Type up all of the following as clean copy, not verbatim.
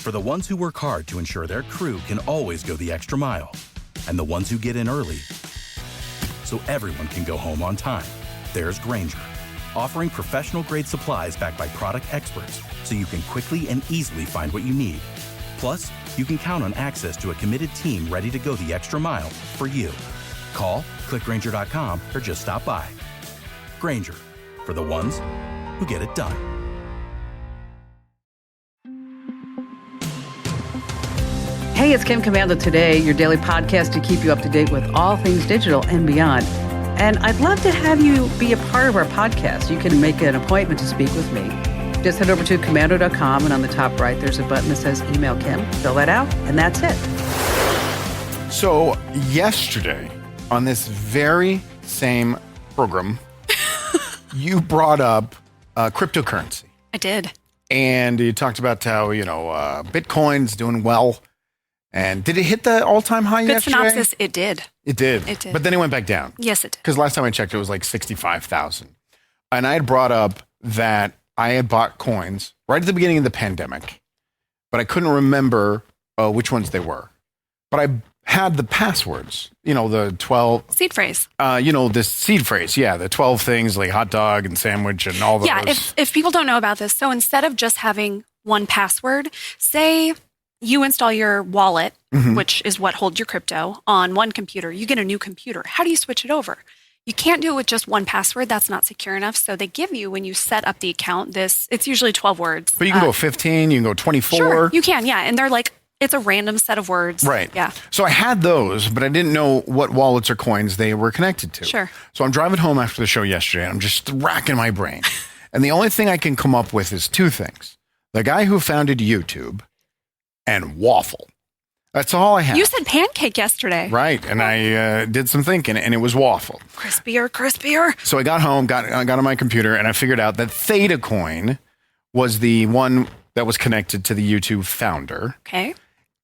For the ones who work hard to ensure their crew can always go the extra mile, and the ones who get in early so everyone can go home on time, there's Grainger, offering professional-grade supplies backed by product experts so you can quickly and easily find what you need. Plus, you can count on access to a committed team ready to go the extra mile for you. Call, click Grainger.com, or just stop by. Grainger, for the ones who get it done. Hey, it's Kim Commando Today, your daily podcast to keep you up to date with all things digital and beyond. And I'd love to have you be a part of our podcast. You can make an appointment to speak with me. Just head over to commando.com, and on the top right, there's a button that says Email Kim. Fill that out, and that's it. So yesterday, on this very same program, you brought up cryptocurrency. I did. And you talked about how, Bitcoin's doing well. And did it hit the all-time high yesterday? Good synopsis, it did. It did. It did. But then it went back down. Yes, it did. Because last time I checked, it was like 65,000. And I had brought up that I had bought coins right at the beginning of the pandemic, but I couldn't remember which ones they were. But I had the passwords, the 12... Seed phrase. This seed phrase. Yeah, the 12 things like hot dog and sandwich and all those. Yeah, if people don't know about this, so instead of just having one password, say you install your wallet, which is what holds your crypto, on one computer, you get a new computer. How do you switch it over? You can't do it with just one password. That's not secure enough. So they give you, when you set up the account, it's usually 12 words. But you can go 15, you can go 24. Sure, you can, yeah. And they're like, it's a random set of words. Right. Yeah. So I had those, but I didn't know what wallets or coins they were connected to. Sure. So I'm driving home after the show yesterday, and I'm just racking my brain. And the only thing I can come up with is two things. The guy who founded YouTube and waffle. That's all I have. You said pancake yesterday. Right. And I did some thinking, and it was waffle. Crispier. So I got home, got on my computer, and I figured out that Theta Coin was the one that was connected to the YouTube founder. Okay.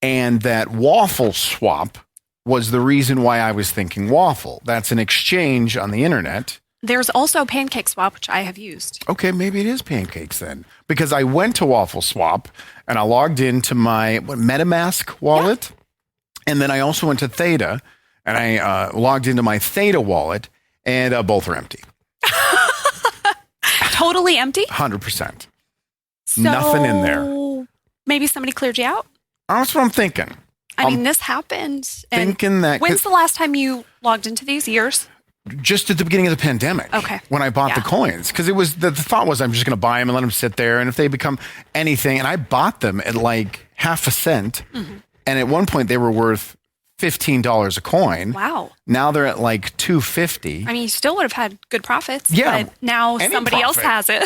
And that Waffle Swap was the reason why I was thinking waffle. That's an exchange on the internet. There's also Pancake Swap, which I have used. Okay, maybe it is pancakes then. Because I went to Waffle Swap and I logged into my MetaMask wallet. Yeah. And then I also went to Theta and I logged into my Theta wallet, and both are empty. Totally empty? 100%. So nothing in there. Maybe somebody cleared you out? That's what I'm thinking. I mean, this happened. And thinking that. When's the last time you logged into these? Years? Just at the beginning of the pandemic. Okay. When I bought the coins. Because it was the thought was I'm just going to buy them and let them sit there. And if they become anything, and I bought them at like half a cent. Mm-hmm. And at one point they were worth $15 a coin. Wow. Now they're at like $2.50. I mean, you still would have had good profits. Yeah. But now somebody else has it.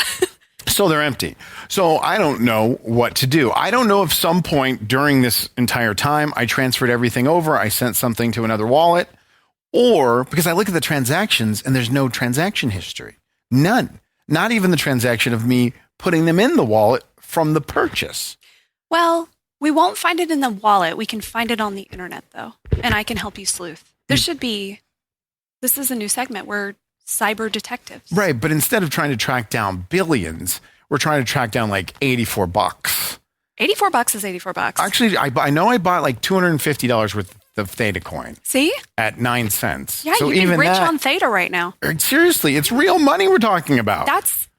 So they're empty. So I don't know what to do. I don't know if some point during this entire time I transferred everything over, I sent something to another wallet, or because I look at the transactions and there's no transaction history. None. Not even the transaction of me putting them in the wallet from the purchase. Well, we won't find it in the wallet. We can find it on the internet, though, and I can help you sleuth. This is a new segment. We're cyber detectives. Right, but instead of trying to track down billions, we're trying to track down like $84. $84 is $84. Actually, I know I bought like $250 worth of Theta coin. See? At 9 cents. Yeah, so you'd be rich on Theta right now. Seriously, it's real money we're talking about. That's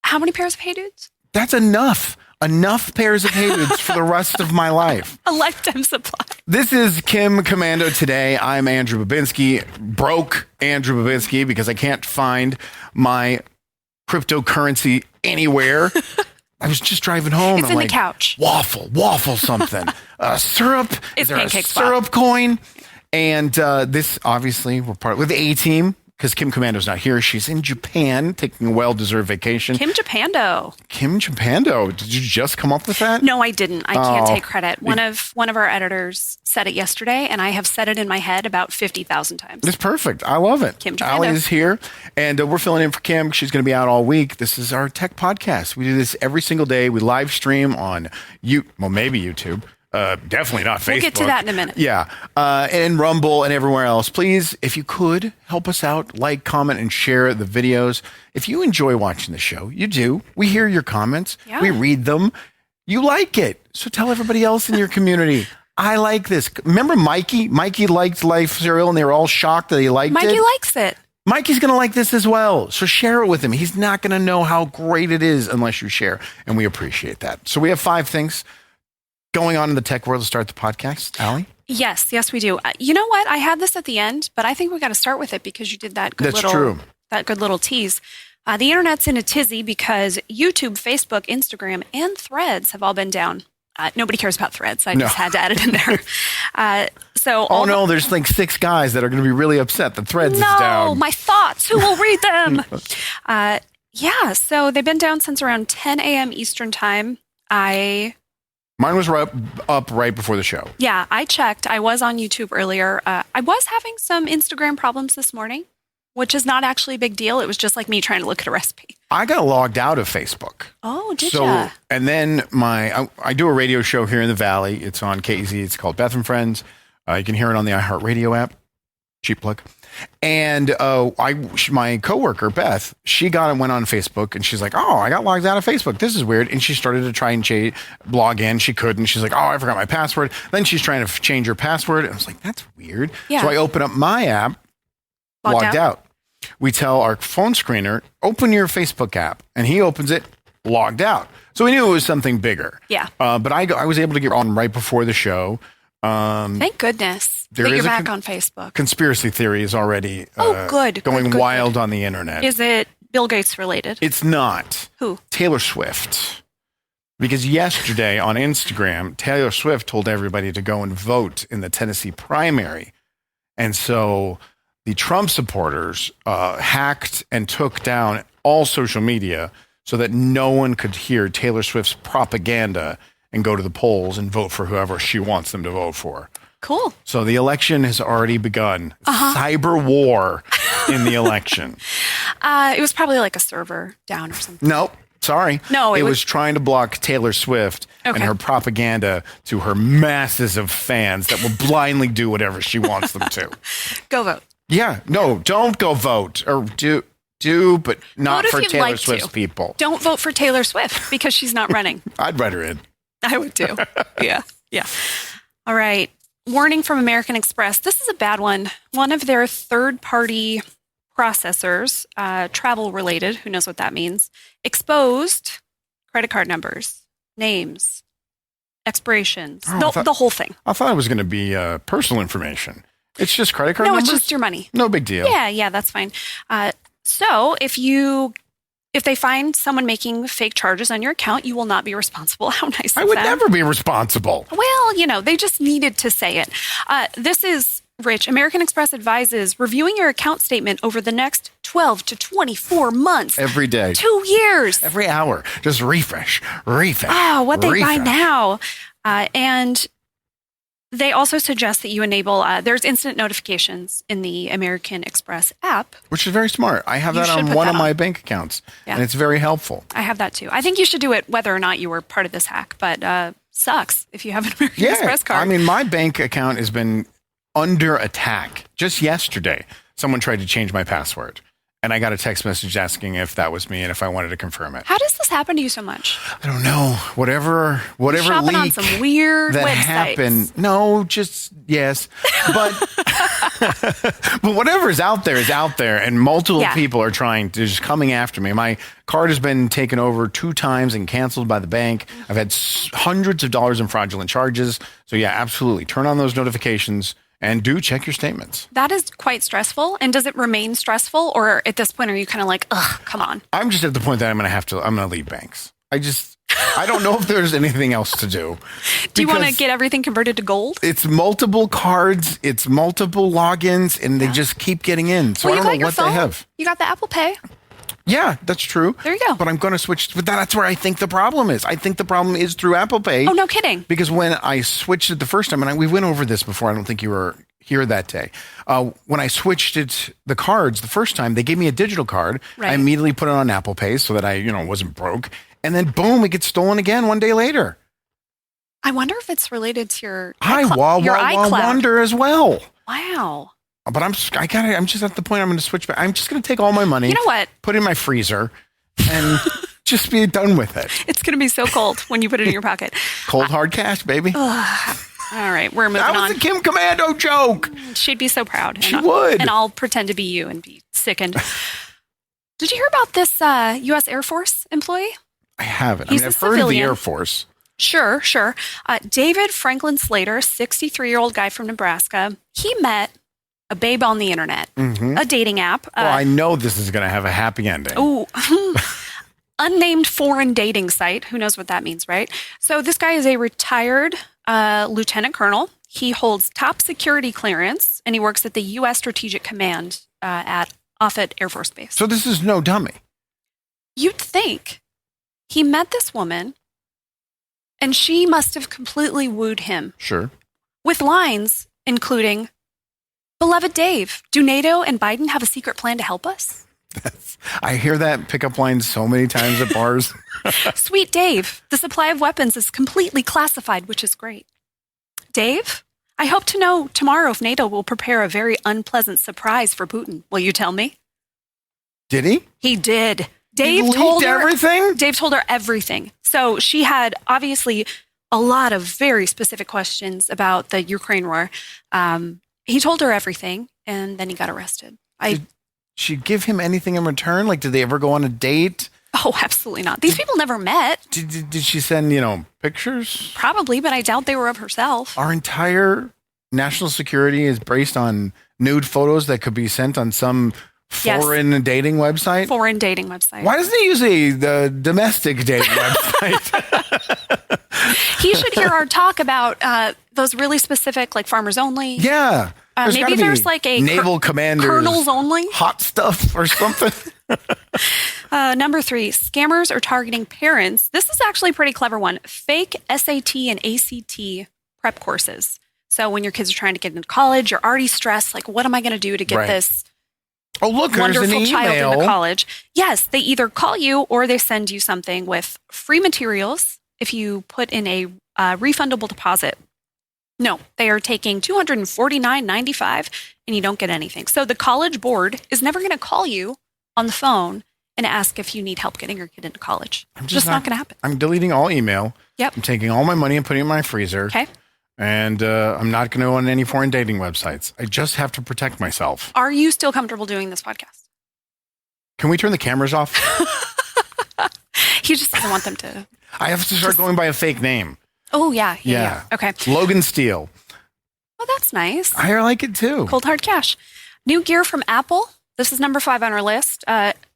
how many pairs of Hey Dudes? That's enough. Enough pairs of Hey Dudes for the rest of my life. A lifetime supply. This is Kim Commando Today. I'm Andrew Babinski, broke Andrew Babinski, because I can't find my cryptocurrency anywhere. I was just driving home. It's in the couch. Waffle something. Syrup. It's is there pancake a syrup swap. Coin? And this, obviously, we're part with the A-Team, because Kim Commando's not here. She's in Japan taking a well-deserved vacation. Kim Japando. Did you just come up with that? No, I didn't. I can't take credit. One of our editors said it yesterday, and I have said it in my head about 50,000 times. It's perfect. I love it. Kim Japando. Allie is here, and we're filling in for Kim. She's going to be out all week. This is our tech podcast. We do this every single day. We live stream on maybe YouTube. Definitely not Facebook. We'll get to that in a minute. Yeah. And Rumble and everywhere else. Please, if you could, help us out. Like, comment, and share the videos. If you enjoy watching the show, you do. We hear your comments. Yeah. We read them. You like it. So tell everybody else in your community. I like this. Remember Mikey? Mikey liked Life cereal and they were all shocked that he liked it. Mikey likes it. Mikey's going to like this as well. So share it with him. He's not going to know how great it is unless you share. And we appreciate that. So we have 5 things going on in the tech world to start the podcast. Allie? Yes, we do. You know what? I had this at the end, but I think we got to start with it because you did that good little tease. The internet's in a tizzy because YouTube, Facebook, Instagram, and Threads have all been down. Nobody cares about Threads. I just had to add it in there. There's like 6 guys that are going to be really upset that Threads is down. No, my thoughts. Who will read them? So they've been down since around 10 a.m. Eastern time. Mine was up right before the show. Yeah, I checked. I was on YouTube earlier. I was having some Instagram problems this morning, which is not actually a big deal. It was just like me trying to look at a recipe. I got logged out of Facebook. Oh, did you? And then I do a radio show here in the Valley. It's on KZ. It's called Beth and Friends. You can hear it on the iHeartRadio app. Cheap plug. And my coworker, Beth, she went on Facebook and she's like, oh, I got logged out of Facebook. This is weird. And she started to try and log in. She couldn't. She's like, oh, I forgot my password. Then she's trying to change her password. And I was like, that's weird. Yeah. So I open up my app, logged out. We tell our phone screener, open your Facebook app. And he opens it, logged out. So we knew it was something bigger. Yeah. But I was able to get on right before the show. Thank goodness that you're back on Facebook. Conspiracy theory is already going wild on the internet. Is it Bill Gates related? It's not. Who? Taylor Swift. Because yesterday on Instagram, Taylor Swift told everybody to go and vote in the Tennessee primary. And so the Trump supporters hacked and took down all social media so that no one could hear Taylor Swift's propaganda and go to the polls and vote for whoever she wants them to vote for. Cool. So the election has already begun. Cyber war in the election. It was probably like a server down or something. Nope. Sorry. No, it was trying to block Taylor Swift and her propaganda to her masses of fans that will blindly do whatever she wants them to. Go vote. Yeah. No, don't go vote. Or do, but not for Taylor Swift's people. Don't vote for Taylor Swift because she's not running. I'd write her in. I would too. Yeah. All right. Warning from American Express. This is a bad one. One of their third-party processors, travel related, who knows what that means, exposed credit card numbers, names, expirations, the whole thing. I thought it was going to be personal information. It's just credit card numbers? No, it's just your money. No big deal. Yeah, that's fine. So if they find someone making fake charges on your account, you will not be responsible. How nice is that? I would never be responsible. Well, they just needed to say it. This is Rich. American Express advises reviewing your account statement over the next 12 to 24 months. Every day. 2 years. Every hour. Just refresh. What they buy now. And they also suggest that you enable, there's instant notifications in the American Express app. Which is very smart. I have that on one of my bank accounts, and it's very helpful. I have that too. I think you should do it whether or not you were part of this hack, but sucks if you have an American Express card. I mean, my bank account has been under attack. Just yesterday, someone tried to change my password. And I got a text message asking if that was me and if I wanted to confirm it. How does this happen to you so much? I don't know. Whatever shopping leak on some weird that websites. happened. No, just yes. But but whatever is out there is out there, and multiple people are just coming after me. My card has been taken over 2 times and canceled by the bank. I've had hundreds of dollars in fraudulent charges. So yeah, absolutely. Turn on those notifications. And do check your statements. That is quite stressful. And does it remain stressful? Or at this point, are you kind of like, ugh, come on? I'm just at the point that I'm going to leave banks. I don't know if there's anything else to do. Do you want to get everything converted to gold? It's multiple cards. It's multiple logins. And they just keep getting in. So I don't know what they have. You got the Apple Pay. Yeah, that's true. There you go. But I'm going to switch. But that's where I think the problem is. I think the problem is through Apple Pay. Oh, no kidding. Because when I switched it the first time, and we went over this before, I don't think you were here that day. When I switched the cards the first time, they gave me a digital card. Right. I immediately put it on Apple Pay so that I, wasn't broke. And then boom, it gets stolen again one day later. I wonder if it's related to your iCloud. Wonder as well. Wow. But I'm just at the point I'm going to switch back. I'm just going to take all my money. You know what? Put it in my freezer and Just be done with it. It's going to be so cold when you put it in your pocket. Cold hard cash, baby. All right, we're moving That on. was a Kim Commando joke. She'd be so proud. She would. And I'll pretend to be you and be sickened. Did you hear about this U.S. Air Force employee? I haven't. He's I've a heard of the civilian. Air Force. Sure. David Franklin Slater, 63-year-old guy from Nebraska. He met a babe on the internet, a dating app. Well, I know this is going to have a happy ending. Ooh. Unnamed foreign dating site. Who knows what that means, right? So this guy is a retired lieutenant colonel. He holds top security clearance, and he works at the U.S. Strategic Command at Offutt Air Force Base. So this is no dummy. You'd think he met this woman, and she must have completely wooed him Sure. with lines including, "Beloved Dave, do NATO and Biden have a secret plan to help us? I hear that pickup line so many times at bars. Sweet Dave, the supply of weapons is completely classified, which is great. Dave, I hope to know tomorrow if NATO will prepare a very unpleasant surprise for Putin. Will you tell me?" Did he? He did. He Dave leaked told her everything? Dave told her everything. So she had obviously a lot of very specific questions about the Ukraine war. He told her everything, and then he got arrested. Did she give him anything in return? Like, did they ever go on a date? Oh, absolutely not. These people never met. Did she send, pictures? Probably, but I doubt they were of herself. Our entire national security is based on nude photos that could be sent on some foreign dating website. Foreign dating website. Why doesn't he use the domestic dating website? He should hear our talk about those really specific, like farmers only. Yeah. Maybe gotta be there's like a naval commanders, colonels only. hot stuff or something. Number 3, scammers are targeting parents. This is actually a pretty clever one. Fake SAT and ACT prep courses. So when your kids are trying to get into college, you're already stressed. Like, what am I going to do to get this Oh, look, there's an wonderful child email. into college? Yes, they either call you or they send you something with free materials if you put in a refundable deposit. No, they are taking $249.95 and you don't get anything. So the college board is never going to call you on the phone and ask if you need help getting your kid into college. Just not going to happen. I'm deleting all email. Yep. I'm taking all my money and putting it in my freezer. Okay. And I'm not going to go on any foreign dating websites. I just have to protect myself. Are you still comfortable doing this podcast? Can we turn the cameras off? He just doesn't want them to. I have to start going by a fake name. Oh, yeah. Okay. Logan Steele. Oh, that's nice. I like it too. Cold hard cash. New gear from Apple. This is number 5 on our list.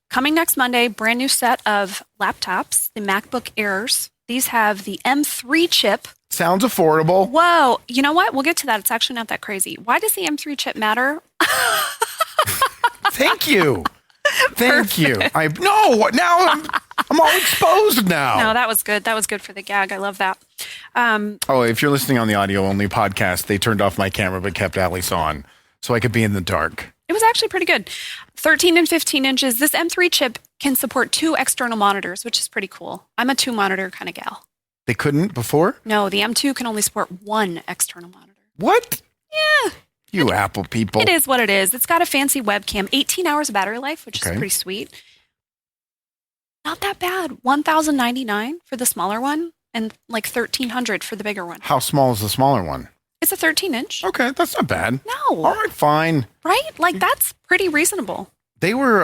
Coming next Monday, brand new set of laptops, the MacBook Airs. These have the M3 chip. Sounds affordable. Whoa. You know what? We'll get to that. It's actually not that crazy. Why does the M3 chip matter? Thank you. Thank you. Now I'm all exposed now. No, that was good. That was good for the gag. I love that. If you're listening on the audio only podcast, they turned off my camera but kept Allie's on so I could be in the dark. It was actually pretty good. 13 and 15 inches. This M3 chip can support 2 external monitors, which is pretty cool. I'm a 2 monitor kind of gal. They couldn't before? No, the M2 can only support 1 external monitor. What? Yeah. You Apple people. It is what it is. It's got a fancy webcam, 18 hours of battery life, which is pretty sweet. Not that bad. $1,099 for the smaller one and like $1,300 for the bigger one. How small is the smaller one? It's a 13-inch. Okay, that's not bad. No. All right, fine. Right? Like, that's pretty reasonable. They were,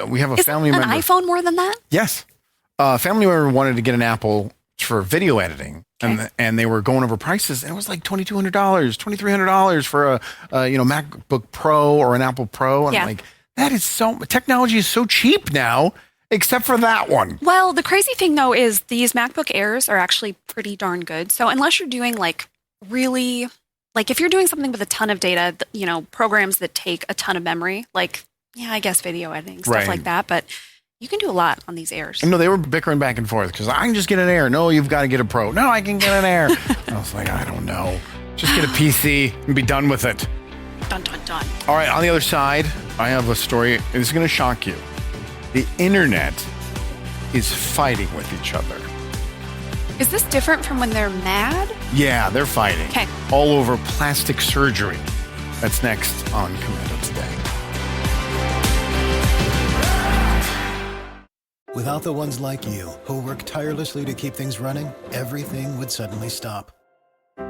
we have a Is family an member. iPhone more than that? Yes. A family member wanted to get an Apple for video editing. Okay. And they were going over prices. And it was like $2,200, $2,300 for a MacBook Pro or an Apple Pro. And I'm like, that is technology is so cheap now, except for that one. Well, the crazy thing, though, is these MacBook Airs are actually pretty darn good. So unless you're doing like really, like if you're doing something with a ton of data, programs that take a ton of memory, like, I guess video editing, stuff like that. But you can do a lot on these Airs. No, they were bickering back and forth because I can just get an Air. No, you've got to get a Pro. No, I can get an Air. I was like, I don't know. Just get a PC and be done with it. Dun, dun, dun. All right, on the other side, I have a story. It's going to shock you. The internet is fighting with each other. Is this different from when they're mad? Yeah, they're fighting. Okay. All over plastic surgery. That's next on Commando Today. Without the ones like you, who work tirelessly to keep things running, everything would suddenly stop.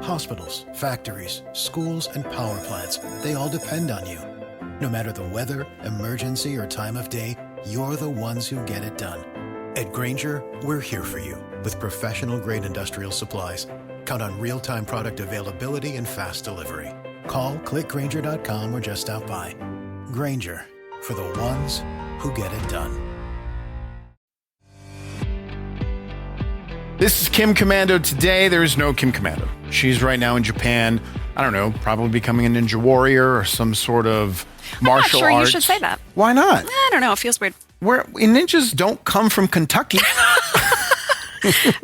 Hospitals, factories, schools, and power plants, they all depend on you. No matter the weather, emergency, or time of day, you're the ones who get it done. At Grainger, we're here for you with professional-grade industrial supplies. Count on real-time product availability and fast delivery. Call, clickgrainger.com, or just stop by. Grainger, for the ones who get it done. This is Kim Commando. Today, there is no Kim Commando. She's right now in Japan. I don't know, probably becoming a ninja warrior or some sort of martial I'm not sure arts. you should say that. Why not? I don't know. It feels weird. Ninjas don't come from Kentucky.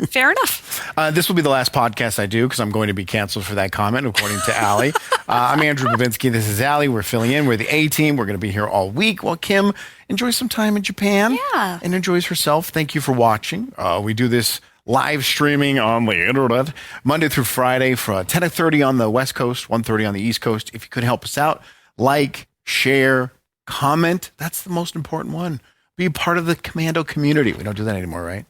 Fair enough. This will be the last podcast I do because I'm going to be canceled for that comment, according to Allie. I'm Andrew Babinski. This is Allie. We're filling in. We're the A-team. We're going to be here all week while Kim enjoys some time in Japan and enjoys herself. Thank you for watching. We do this live streaming on the internet Monday through Friday from 10:30 on the West Coast, 1:30 on the East Coast. If you could help us out, like, share, comment. That's the most important one. Be a part of the Commando community. We don't do that anymore, right?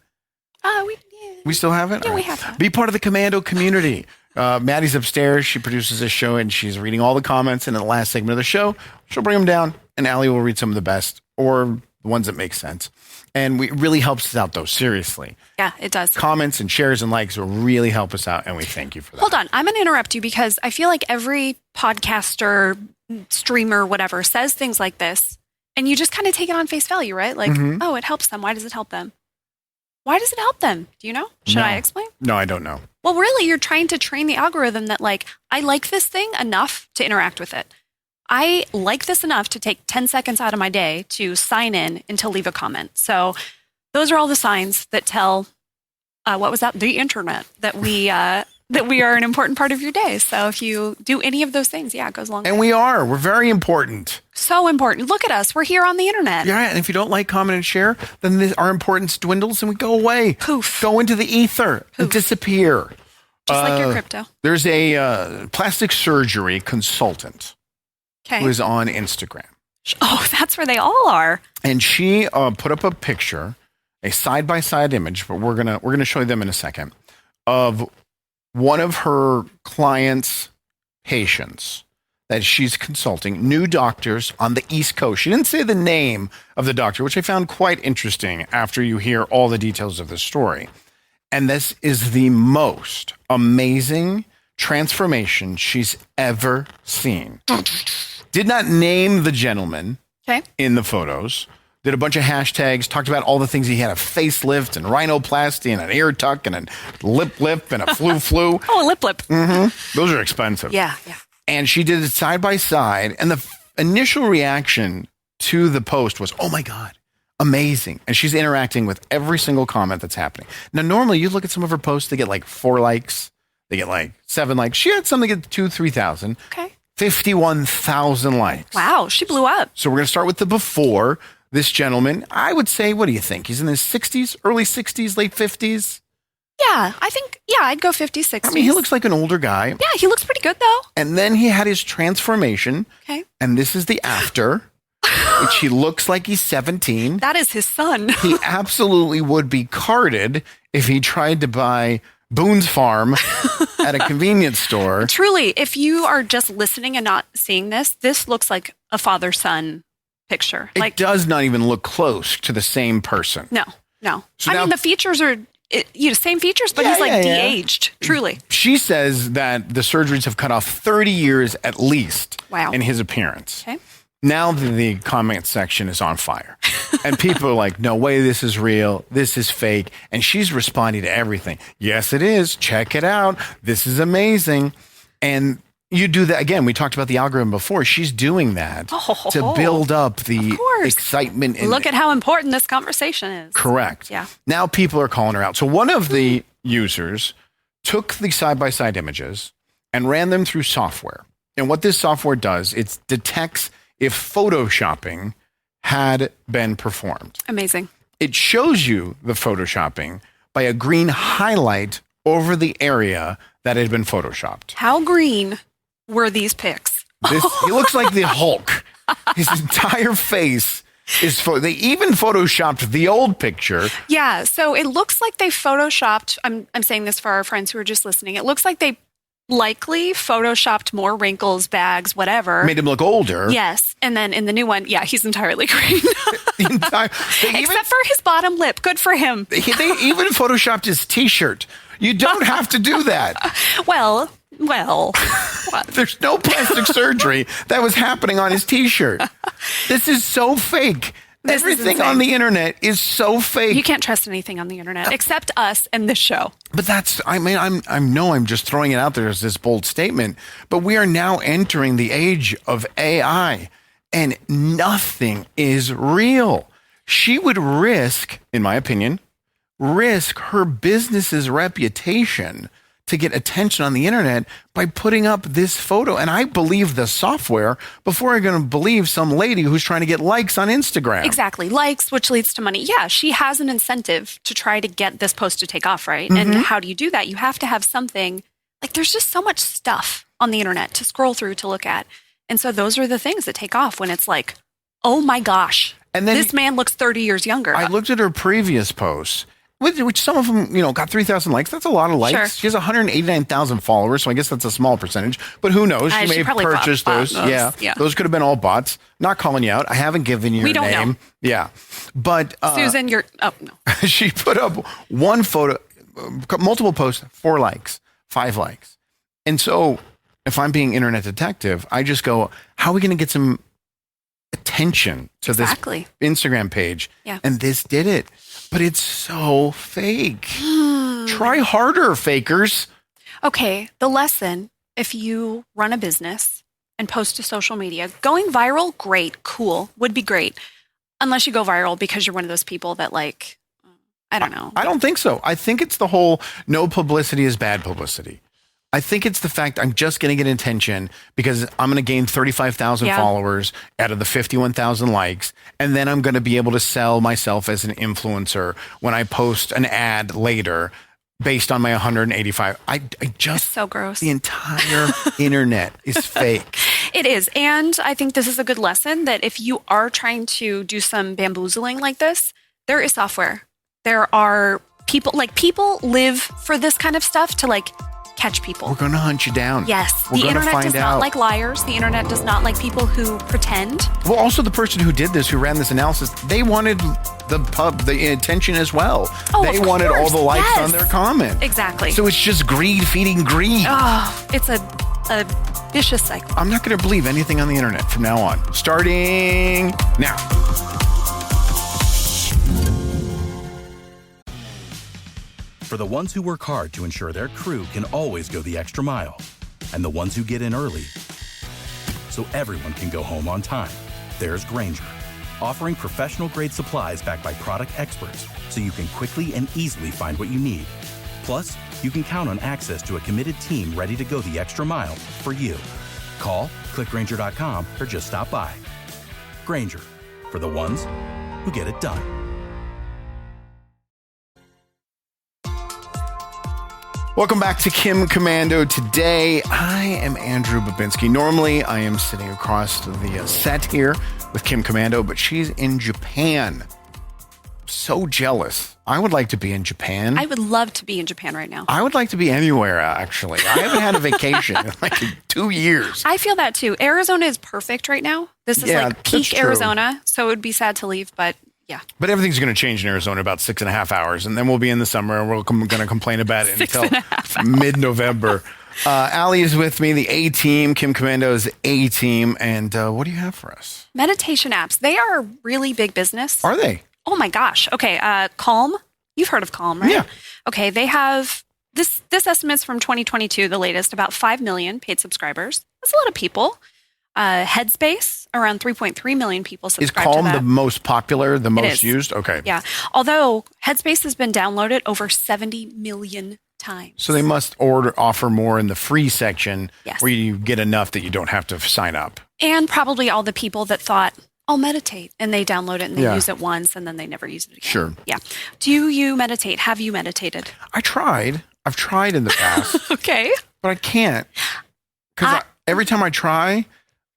We still have it? Yeah, we have that. Be part of the Commando community. Maddie's upstairs. She produces this show, and she's reading all the comments. And in the last segment of the show, she'll bring them down, and Allie will read some of the best or the ones that make sense. And it really helps us out, though, seriously. Yeah, it does. Comments and shares and likes will really help us out, and we thank you for that. Hold on. I'm going to interrupt you because I feel like every podcaster, streamer, whatever, says things like this, and you just kind of take it on face value, right? Like, oh, it helps them. Why does it help them? Why does it help them? Do you know? Should I explain? No, I don't know. Well, really, you're trying to train the algorithm that, like, I like this thing enough to interact with it. I like this enough to take 10 seconds out of my day to sign in and to leave a comment. So those are all the signs that tell, the internet, that we are an important part of your day. So if you do any of those things, it goes along. And we're very important. So important. Look at us. We're here on the internet. Yeah, and if you don't like, comment, and share, then our importance dwindles and we go away. Poof. Go into the ether and disappear. Just like your crypto. There's a plastic surgery consultant who is on Instagram. Oh, that's where they all are. And she put up a picture, a side-by-side image, but we're gonna show them in a second, of one of her clients' patients that she's consulting, new doctors on the East Coast. She didn't say the name of the doctor, which I found quite interesting after you hear all the details of the story. And this is the most amazing transformation she's ever seen. Did not name the gentleman in the photos. Did a bunch of hashtags, talked about all the things he had, a facelift and rhinoplasty and an ear tuck and a lip and a flu. Oh, a lip. Mm-hmm. Those are expensive. Yeah. And she did it side by side. And the initial reaction to the post was, oh my God, amazing. And she's interacting with every single comment that's happening. Now, normally you look at some of her posts, they get like 4 likes. They get like 7 likes. She had some that get 2,000-3,000. Okay. 51,000 likes. Wow, she blew up. So we're going to start with the before. This gentleman, I would say, what do you think? He's in his 60s, early 60s, late 50s? Yeah, I think, I'd go 50s, 60s. I mean, he looks like an older guy. Yeah, he looks pretty good, though. And then he had his transformation. Okay. And this is the after, which he looks like he's 17. That is his son. He absolutely would be carded if he tried to buy Boone's Farm at a convenience store. Truly, if you are just listening and not seeing this looks like a father-son picture. It does not even look close to the same person. No. So I mean, the features are same features, but he's de-aged. Truly. She says that the surgeries have cut off 30 years at least in his appearance. Okay. Now the comment section is on fire. And people are like, no way, this is real. This is fake. And she's responding to everything. Yes, it is. Check it out. This is amazing. And you do that. Again, we talked about the algorithm before. She's doing that to build up the excitement. Look at how important this conversation is. Correct. Yeah. Now people are calling her out. So one of the users took the side-by-side images and ran them through software. And what this software does, it detects if photoshopping had been performed. Amazing. It shows you the photoshopping by a green highlight over the area that had been photoshopped. How green were these pics? He looks like the Hulk. His entire face they even photoshopped the old picture. Yeah. So it looks like they photoshopped. I'm saying this for our friends who are just listening. It looks like they likely photoshopped more wrinkles, bags, whatever. Made him look older. Yes. And then in the new one, yeah, he's entirely green. Except for his bottom lip. Good for him. They even photoshopped his T-shirt. You don't have to do that. Well. There's no plastic surgery that was happening on his T-shirt. This is so fake. Everything on the internet is so fake. You can't trust anything on the internet except us and this show. But I'm just throwing it out there as this bold statement, but we are now entering the age of AI and nothing is real. She would risk, in my opinion, her business's reputation to get attention on the internet by putting up this photo. And I believe the software before I'm going to believe some lady who's trying to get likes on Instagram. Exactly. Likes, which leads to money. Yeah, she has an incentive to try to get this post to take off, right? And how do you do that? You have to have something, like there's just so much stuff on the internet to scroll through to look at. And so those are the things that take off when it's like, oh my gosh, and then this man looks 30 years younger. I looked at her previous posts, which some of them, got 3,000 likes. That's a lot of likes. Sure. She has 189,000 followers, so I guess that's a small percentage. But who knows? She may have purchased those. Yeah, those could have been all bots. Not calling you out. I haven't given you your name. We don't know. Yeah. But Susan, no. She put up one photo, multiple posts, 4 likes, 5 likes. And so if I'm being internet detective, I just go, how are we going to get some attention to this Instagram page? Yeah. And this did it. But it's so fake. Try harder, fakers. Okay, the lesson, if you run a business and post to social media, going viral, great, cool, would be great. Unless you go viral because you're one of those people that I don't know. I don't think so. I think it's the whole no publicity is bad publicity. I think it's the fact I'm just going to get attention because I'm going to gain 35,000 followers out of the 51,000 likes. And then I'm going to be able to sell myself as an influencer when I post an ad later based on my 185. I just, it's so gross. The entire internet is fake. It is. And I think this is a good lesson that if you are trying to do some bamboozling like this, there is software. There are people live for this kind of stuff to catch people. We're going to hunt you down. Yes. The internet does not like liars. The internet does not like people who pretend. Well, also the person who did this, who ran this analysis, they wanted the attention as well. Oh, they wanted all the likes on their comment. Exactly. So it's just greed feeding greed. Oh, it's a vicious cycle. I'm not going to believe anything on the internet from now on. Starting now. For the ones who work hard to ensure their crew can always go the extra mile, and the ones who get in early so everyone can go home on time, there's Grainger, offering professional-grade supplies backed by product experts so you can quickly and easily find what you need. Plus, you can count on access to a committed team ready to go the extra mile for you. Call, click Grainger.com, or just stop by. Grainger, for the ones who get it done. Welcome back to Kim Commando. Today, I am Andrew Babinski. Normally, I am sitting across the set here with Kim Commando, but she's in Japan. So jealous. I would like to be in Japan. I would love to be in Japan right now. I would like to be anywhere, actually. I haven't had a vacation in 2 years. I feel that too. Arizona is perfect right now. This is peak Arizona, so it would be sad to leave, but yeah. But everything's going to change in Arizona about 6.5 hours, and then we'll be in the summer, and we're going to complain about it until mid-November. Allie is with me, the A-Team, Kim Commando's A-Team, and what do you have for us? Meditation apps. They are a really big business. Are they? Oh my gosh. Okay, Calm. You've heard of Calm, right? Yeah. Okay, they have, this estimate's from 2022, the latest, about 5 million paid subscribers. That's a lot of people. Headspace, around 3.3 million people subscribe to that. Is Calm the most popular, the most used? Okay. Yeah. Although Headspace has been downloaded over 70 million times. So they must offer more in the free section where you get enough that you don't have to sign up. And probably all the people that thought, I'll meditate, and they download it and they use it once and then they never use it again. Sure. Yeah. Do you meditate? Have you meditated? I've tried in the past. Okay. But I can't. Because every time I try,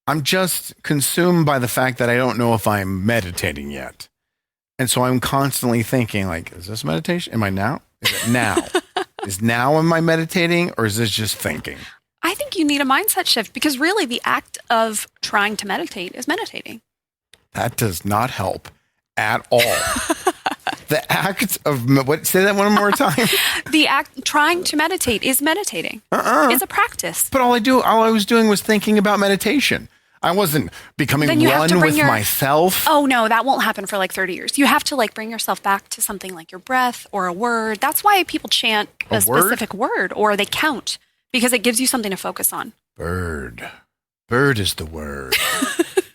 I'm just consumed by the fact that I don't know if I'm meditating yet. And so I'm constantly thinking, like, is this meditation? Am I now? Is it now? Is now am I meditating, or is this just thinking? I think you need a mindset shift because really the act of trying to meditate is meditating. That does not help at all. The act of what? Say that one more time. The act trying to meditate is meditating. It's a practice. But all I was doing was thinking about meditation. I wasn't becoming one with myself. Oh no, that won't happen for like 30 years. You have to like bring yourself back to something like your breath or a word. That's why people chant a specific word or they count because it gives you something to focus on. Bird. Bird is the word.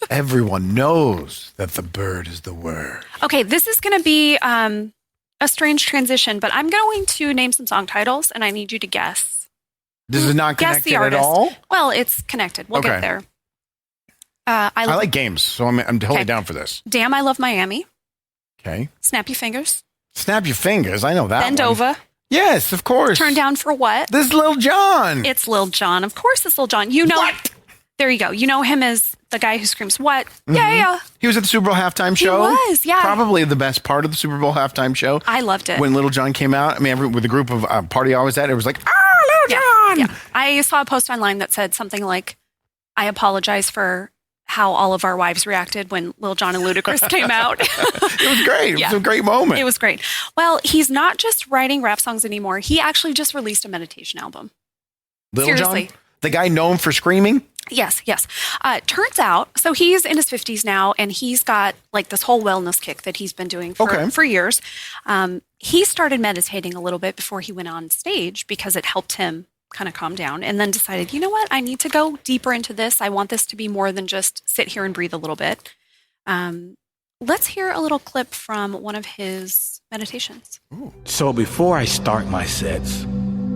Everyone knows that the bird is the word. Okay, this is going to be a strange transition, but I'm going to name some song titles and I need you to guess. This is not Guess connected the at artist. all? Well, it's connected. We'll get there. I like games, so I'm totally down for this. Damn, I Love Miami. Okay. Snap Your Fingers. Snap Your Fingers. I know that Bend one. Over. Yes, of course. Turn Down for What? This is Lil Jon. It's Lil Jon. Of course it's Lil Jon. You know. What? There you go. You know him as the guy who screams, what? Mm-hmm. Yeah. He was at the Super Bowl halftime show. He was, yeah. Probably the best part of the Super Bowl halftime show. I loved it. When Lil Jon came out, I mean, with the group of party I was at, it was like, Lil Jon! Yeah. I saw a post online that said something like, I apologize for how all of our wives reacted when Lil Jon and Ludacris came out. It was great. It was a great moment. It was great. Well, he's not just writing rap songs anymore. He actually just released a meditation album. Lil Jon? The guy known for screaming? Yes. Turns out, so he's in his 50s now, and he's got like this whole wellness kick that he's been doing for years. He started meditating a little bit before he went on stage because it helped him kind of calm down, and then decided, you know what, I need to go deeper into this. I want this to be more than just sit here and breathe a little bit. Let's hear a little clip from one of his meditations. So before I start my sets,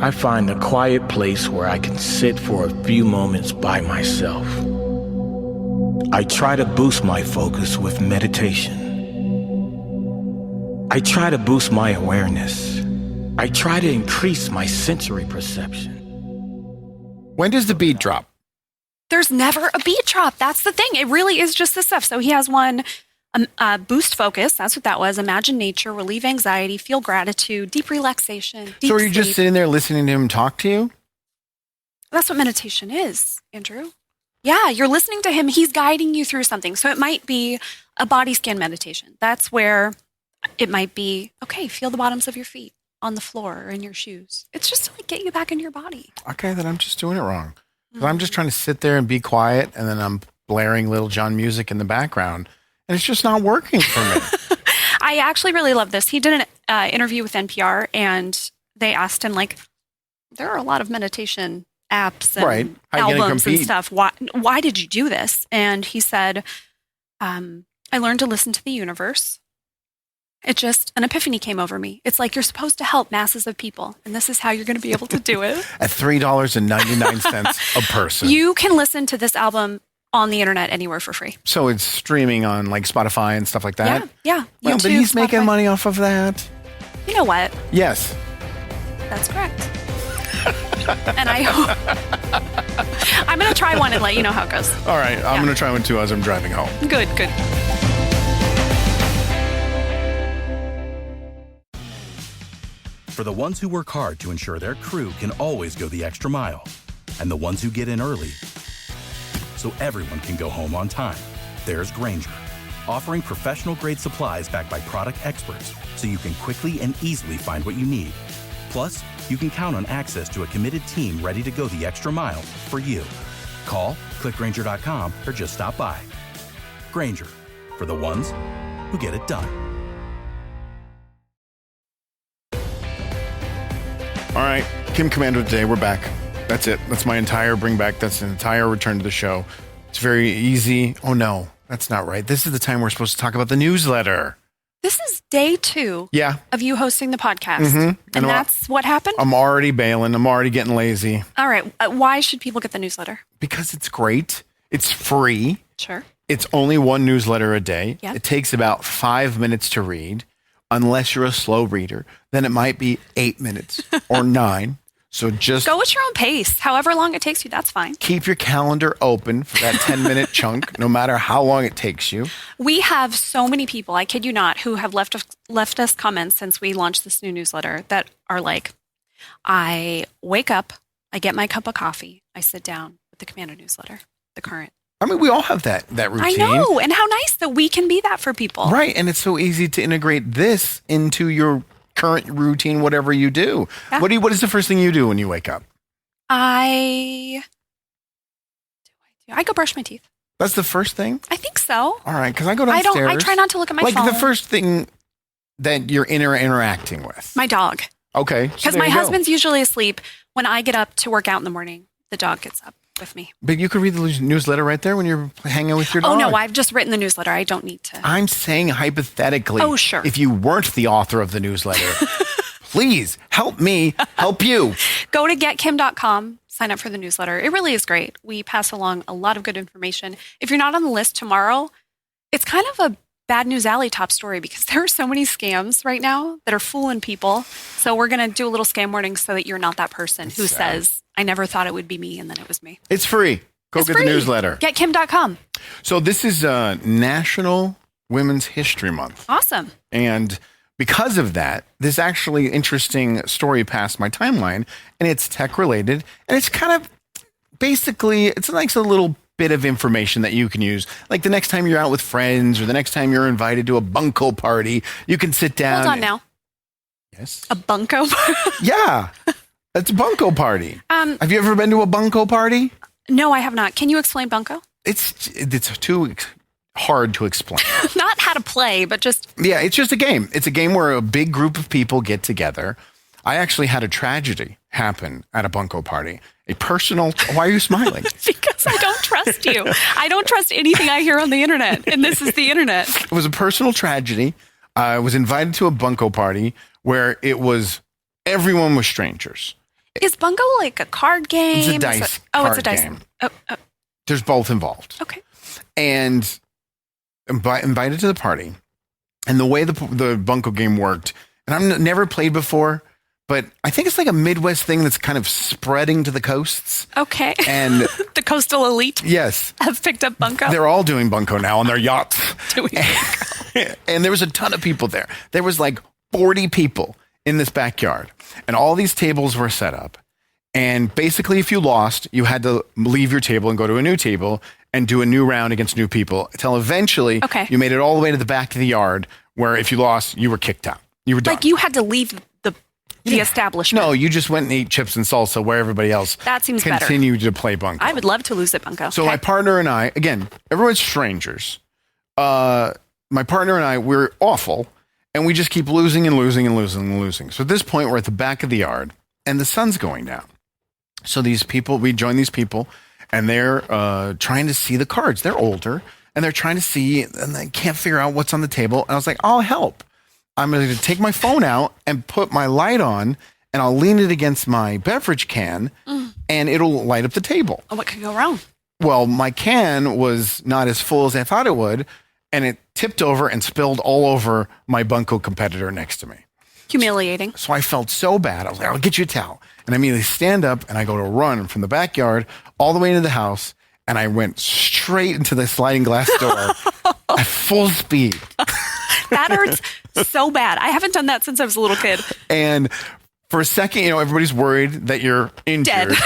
I find a quiet place where I can sit for a few moments by myself. I try to boost my focus with meditation. I try to boost my awareness. I try to increase my sensory perception. When does the beat drop? There's never a beat drop. That's the thing. It really is just this stuff. So he has one, boost focus. That's what that was. Imagine nature, relieve anxiety, feel gratitude, deep relaxation. Deep so are you just sitting there listening to him talk to you? That's what meditation is, Andrew. Yeah, you're listening to him. He's guiding you through something. So it might be a body scan meditation. That's where it might be, okay, feel the bottoms of your feet on the floor or in your shoes. It's just to like get you back into your body. Okay, then I'm just doing it wrong. Mm-hmm. I'm just trying to sit there and be quiet, and then I'm blaring Lil Jon music in the background, and it's just not working for me. I actually really love this. He did an interview with NPR, and they asked him, like, there are a lot of meditation apps and albums and stuff. Why did you do this? And he said, I learned to listen to the universe. It just, an epiphany came over me. It's like you're supposed to help masses of people, and this is how you're going to be able to do it. At $3.99 a person. You can listen to this album on the internet anywhere for free. So it's streaming on like Spotify and stuff like that? Yeah. Well, but he's making money off of that. You know what? Yes. That's correct. And I hope I'm going to try one and let you know how it goes. All right. I'm going to try one too as I'm driving home. Good. For the ones who work hard to ensure their crew can always go the extra mile, and the ones who get in early so everyone can go home on time, there's Grainger, offering professional-grade supplies backed by product experts so you can quickly and easily find what you need. Plus, you can count on access to a committed team ready to go the extra mile for you. Call, click Grainger.com, or just stop by. Grainger, for the ones who get it done. All right, Kim Commando today. We're back. That's it. That's my entire bring back. That's an entire return to the show. It's very easy. Oh, no, that's not right. This is the time we're supposed to talk about the newsletter. This is day 2 of you hosting the podcast. Mm-hmm. And that's what happened? I'm already bailing. I'm already getting lazy. All right. Why should people get the newsletter? Because it's great. It's free. Sure. It's only one newsletter a day. Yep. It takes about 5 minutes to read. Unless you're a slow reader, then it might be 8 minutes or 9. So just Go at your own pace. However long it takes you, that's fine. keep your calendar open for that 10-minute chunk, no matter how long it takes you. We have so many people, I kid you not, who have left us comments since we launched this new newsletter that are like, I wake up, I get my cup of coffee, I sit down with the Commando newsletter, the current. I mean, we all have that routine. I know. And how nice that we can be that for people. Right. And it's so easy to integrate this into your current routine, whatever you do. Yeah. What is the first thing you do when you wake up? I go brush my teeth. That's the first thing? I think so. All right. Because I go downstairs. I try not to look at my phone. Like the first thing that you're interacting with. My dog. Okay. so Because there my you go. husband's usually asleep. When I get up to work out in the morning, the dog gets up with me. But you could read the newsletter right there when you're hanging with your dog. Oh, no, I've just written the newsletter. I don't need to. I'm saying hypothetically. Oh, sure. If you weren't the author of the newsletter, please help me help you. Go to getkim.com, sign up for the newsletter. It really is great. We pass along a lot of good information. If you're not on the list tomorrow, it's kind of a bad news Allie top story because there are so many scams right now that are fooling people. So we're going to do a little scam warning so that you're not that person who says, I never thought it would be me, and then it was me. It's free. Go It's get free. the newsletter. Getkim.com. So this is National Women's History Month. Awesome. And because of that, this actually interesting story passed my timeline, and it's tech related, and it's kind of basically, it's like a little bit of information that you can use. Like the next time you're out with friends or the next time you're invited to a bunco party, you can sit down. Hold on now. Yes. A bunco? Yeah. It's a bunco party. Um, Have you ever been to a bunco party? No, I have not. Can you explain bunco? It's too hard to explain. Not how to play, but just Yeah, it's just a game. It's a game where a big group of people get together. I actually had a tragedy happen at a bunco party. A personal. Why are you smiling? because I don't trust you. I don't trust anything I hear on the internet, and this is the internet. It was a personal tragedy. I was invited to a bunco party where everyone was strangers. Is bunco like a card game? It's a Is dice it- oh, it's a card dice game. Oh, There's both involved. okay. And invited to the party. And the way the bunco game worked, and I've never played before, but I think it's like a Midwest thing that's kind of spreading to the coasts. Okay. And the coastal elite yes, have picked up bunco. they're all doing bunco now on their yachts. Doing And there was a ton of people there. There was like 40 people in this backyard, and all these tables were set up. And basically, if you lost, you had to leave your table and go to a new table and do a new round against new people until eventually you made it all the way to the back of the yard where if you lost, you were kicked out. You were done. Like you had to leave the establishment. No, you just went and ate chips and salsa where everybody else That seems better. continued to play bunco. I would love to lose at bunco. So my partner and I, again, everyone's strangers. My partner and I, we're awful, and we just keep losing and losing and losing and losing. So at this point, we're at the back of the yard, and the sun's going down. So we join these people, and they're trying to see the cards. They're older, and they're trying to see, and they can't figure out what's on the table. And I was like, I'll help. I'm going to take my phone out and put my light on, and I'll lean it against my beverage can, and it'll light up the table. Oh, what could go wrong? Well, my can was not as full as I thought it would, and it tipped over and spilled all over my bunco competitor next to me. Humiliating. So I felt so bad. I was like, I'll get you a towel. And I immediately stand up and I go to run from the backyard all the way into the house. And I went straight into the sliding glass door at full speed. That hurts so bad. I haven't done that since I was a little kid. And for a second, everybody's worried that you're injured. Dead.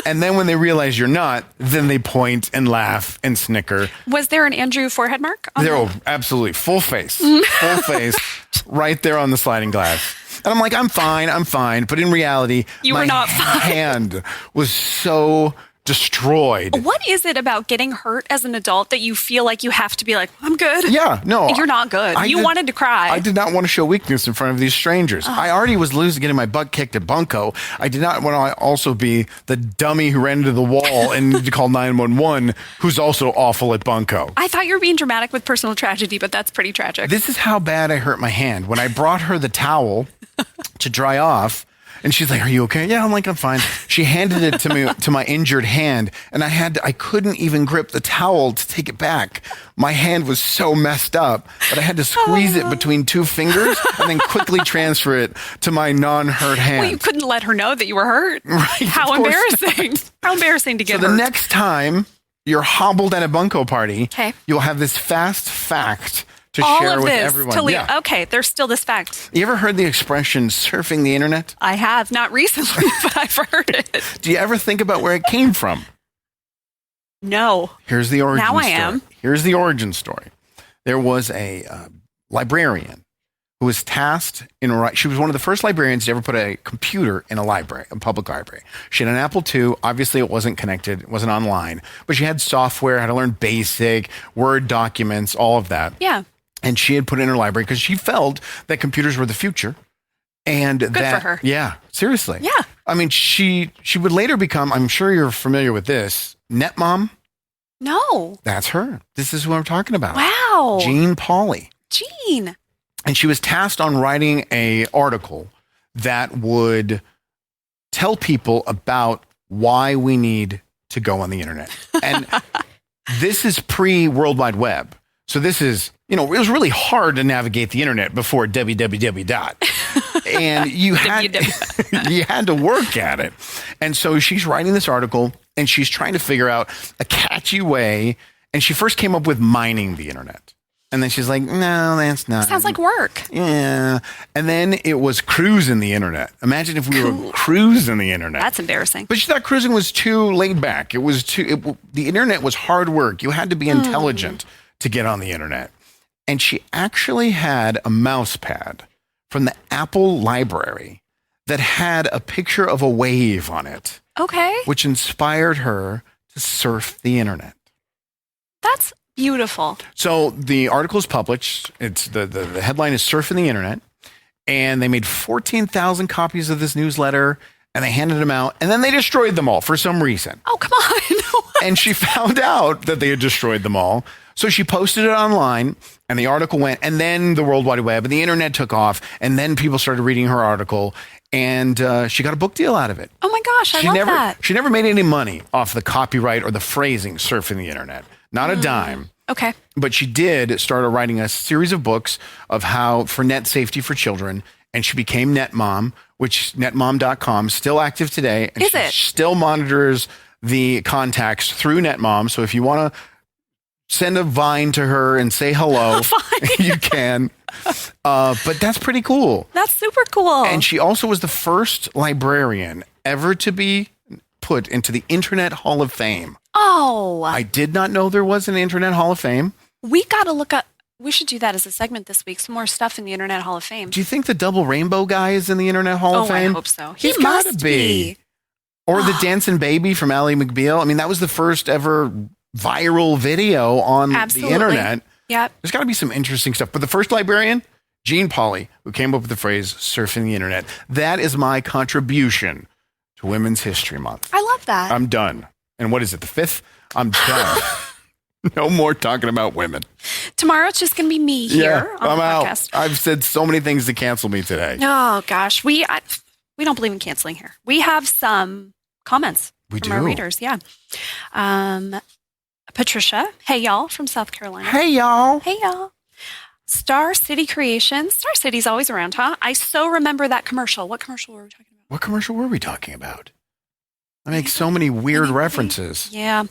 And then when they realize you're not, then they point and laugh and snicker. Was there an Andrew forehead mark? They're absolutely full face, full face, right there on the sliding glass. And I'm like, I'm fine. But in reality, You were my not fine. hand was so destroyed. What is it about getting hurt as an adult that you feel like you have to be like, I'm good? Yeah, no. You're not good. You wanted to cry. I did not want to show weakness in front of these strangers. I already was getting my butt kicked at bunco. I did not want to also be the dummy who ran into the wall and needed to call 911, who's also awful at bunco. I thought you were being dramatic with personal tragedy, but that's pretty tragic. This is how bad I hurt my hand. When I brought her the towel to dry off, And she's like, "Are you okay?" Yeah, I'm like, "I'm fine." She handed it to me, to my injured hand, and I couldn't even grip the towel to take it back. My hand was so messed up that I had to squeeze it between two fingers and then quickly transfer it to my non-hurt hand. Well, you couldn't let her know that you were hurt. Right, How embarrassing. How embarrassing to get So hurt. the next time you're hobbled at a bunko party, Okay. you'll have this fast fact to All share of with this everyone. to leave. Yeah. Okay, there's still this fact. You ever heard the expression surfing the internet? I have, not recently, but I've heard it. Do you ever think about where it came from? No. Here's the origin Now I story. am. Here's the origin story. There was a librarian who was tasked she was one of the first librarians to ever put a computer in a library, a public library. She had an Apple II. Obviously, it wasn't connected. It wasn't online. But she had software, had to learn BASIC, Word documents, all of that. Yeah. And she had put it in her library because she felt that computers were the future. And Good that, for her. Yeah, seriously. Yeah. I mean, she would later become, I'm sure you're familiar with this, NetMom. No. That's her. This is who I'm talking about. Wow. Jean Pauley. Jean. And she was tasked on writing a article that would tell people about why we need to go on the internet. And this is pre-World Wide Web. So this is, it was really hard to navigate the internet before www. And you had you had to work at it. And so she's writing this article and she's trying to figure out a catchy way. And she first came up with mining the internet. And then she's like, no, that's not. Sounds like work. Yeah. And then it was cruising the internet. Imagine if we were cruising the internet. That's embarrassing. But she thought cruising was too laid back. It was the internet was hard work. You had to be intelligent to get on the internet. And she actually had a mouse pad from the Apple library that had a picture of a wave on it, Okay. which inspired her to surf the internet. That's beautiful. So the article is published. It's the headline is Surfing the Internet. And they made 14,000 copies of this newsletter and they handed them out. And then they destroyed them all for some reason. Oh, come on. And she found out that they had destroyed them all. So she posted it online and the article went, and then the World Wide Web and the internet took off. And then people started reading her article and she got a book deal out of it. Oh my gosh, I love that. She never made any money off the copyright or the phrasing surfing the internet. Not a dime. Okay. But she did start writing a series of books of how for net safety for children. And she became NetMom, which netmom.com, still active today. And Is it? She still monitors the contacts through NetMom. So if you want to send a Vine to her and say hello, you can. But that's pretty cool. That's super cool. And she also was the first librarian ever to be put into the Internet Hall of Fame. Oh. I did not know there was an Internet Hall of Fame. We got to look up. We should do that as a segment this week. Some more stuff in the Internet Hall of Fame. Do you think the Double Rainbow guy is in the Internet Hall of Fame? I hope so. He's He gotta must be. Or the Dancing Baby from Allie McBeal. I mean, that was the first ever viral video on Absolutely. the internet. Yep. There's got to be some interesting stuff. But the first librarian, Jean Pauley, who came up with the phrase surfing the internet. That is my contribution to Women's History Month. I love that. I'm done. And what is it, the 5th? I'm done. No more talking about women. Tomorrow it's just going to be me here on I'm the out. podcast. I've said so many things to cancel me today. Oh gosh, we don't believe in canceling here. We have some comments from our readers. Yeah. Patricia, hey y'all from South Carolina. Hey, y'all. Hey y'all. Star City Creations. Star City's always around, huh? I so remember that commercial. What commercial were we talking about? What commercial were we talking about? I make so many weird references. Yeah.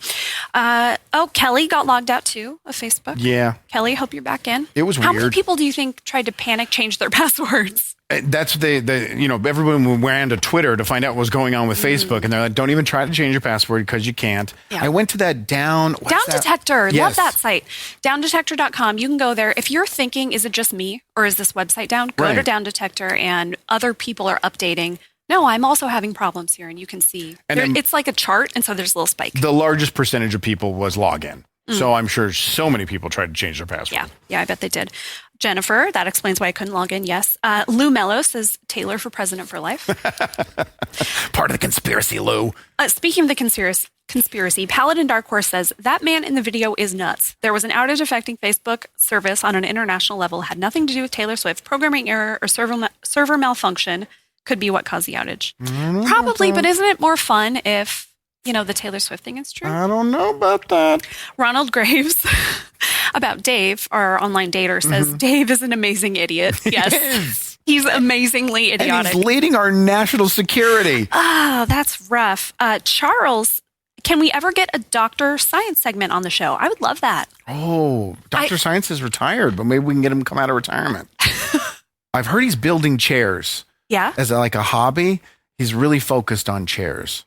Kelly got logged out too of Facebook. Yeah. Kelly, hope you're back in. It was How weird. many people do you think tried to panic change their passwords? That's everyone ran to Twitter to find out what was going on with Facebook, and they're like, don't even try to change your password because you can't. Yeah. I went to that Down Detector. Yes. Love that site. Downdetector.com. You can go there. If you're thinking, is it just me or is this website down? Go to Right. Down Detector and other people are updating. No, I'm also having problems here. And you can see it's like a chart. And so there's a little spike. The largest percentage of people was login. So I'm sure so many people tried to change their password. Yeah, I bet they did. Jennifer, that explains why I couldn't log in. Yes. Lou Mello says Taylor for president for life. Part of the conspiracy, Lou. Speaking of the conspiracy, Paladin Dark Horse says that man in the video is nuts. There was an outage affecting Facebook service on an international level. Had nothing to do with Taylor Swift, programming error, or server malfunction. could be what caused the outage. I don't know Probably, about but that. isn't it more fun if, the Taylor Swift thing is true? I don't know about that. Ronald Graves about Dave, our online dater, says Dave is an amazing idiot. Yes. is. He's amazingly And idiotic. he's leading our national security. Oh, that's rough. Charles, can we ever get a Dr. Science segment on the show? I would love that. Oh, Dr. Science is retired, but maybe we can get him to come out of retirement. I've heard he's building chairs Yeah. as like a hobby. He's really focused on chairs.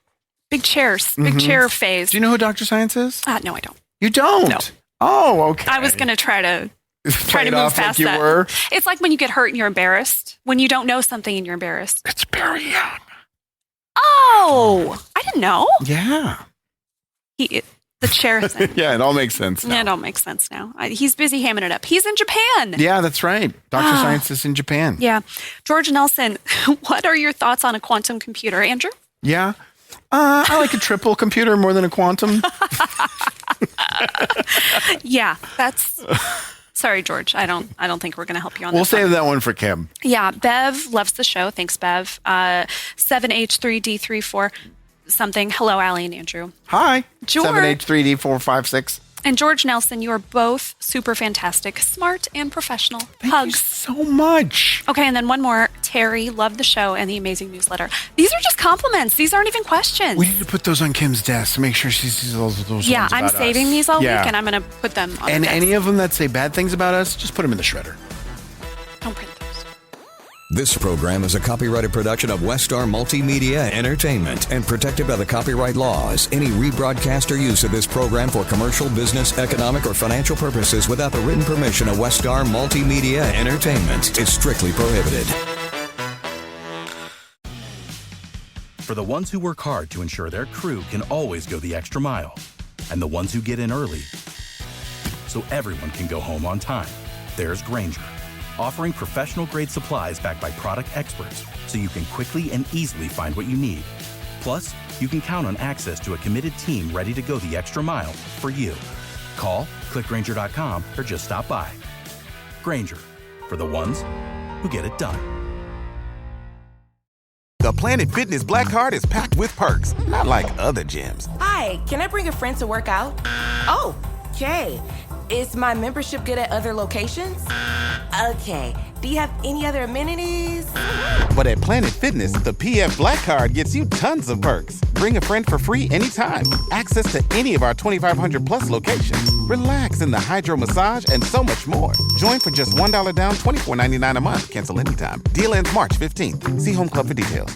Big chairs. Big chair phase. Do you know who Dr. Science is? No, I don't. You don't? No. Oh, okay. I was going to try to Play it move off past like you that. were. It's like when you get hurt and you're embarrassed. When you don't know something and you're embarrassed. It's Barry Young. Oh, I didn't know. Yeah. The chair thing. Yeah, it all makes sense now. It all makes sense now. He's busy hamming it up. He's in Japan. Yeah, that's right. Dr. Science is in Japan. Yeah. George Nelson, what are your thoughts on a quantum computer? Andrew? Yeah. I like a triple computer more than a quantum. Yeah, that's... Sorry, George. I don't think we're going to help you on We'll this one. save that one for Kim. Yeah, Bev loves the show. Thanks, Bev. 7H3D34 something. Hello, Allie and Andrew. Hi. George. 7H3D456. And George Nelson, you are both super fantastic, smart and professional. Thank you Hugs. so much. Okay, and then one more. Terry, loved the show and the amazing newsletter. These are just compliments. These aren't even questions. We need to put those on Kim's desk to make sure she sees those Yeah, ones I'm about saving us. these all Yeah. week, and I'm going to put them on And the desk. any of them that say bad things about us, just put them in the shredder. Don't print those. This program is a copyrighted production of Westar Multimedia Entertainment and protected by the copyright laws. Any rebroadcast or use of this program for commercial, business, economic, or financial purposes without the written permission of Westar Multimedia Entertainment is strictly prohibited. For the ones who work hard to ensure their crew can always go the extra mile, and the ones who get in early so everyone can go home on time, there's Grainger, offering professional-grade supplies backed by product experts so you can quickly and easily find what you need. Plus, you can count on access to a committed team ready to go the extra mile for you. Call, click Grainger.com, or just stop by. Grainger, for the ones who get it done. The Planet Fitness Black Card is packed with perks, not like other gyms. Hi, can I bring a friend to work out? Oh, okay. Is my membership good at other locations? Okay. Do you have any other amenities? But at Planet Fitness, the PF Black Card gets you tons of perks. Bring a friend for free anytime. Access to any of our 2,500 plus locations. Relax in the hydro massage and so much more. Join for just $1 down, $24.99 a month. Cancel anytime. Deal ends March 15th. See Home Club for details.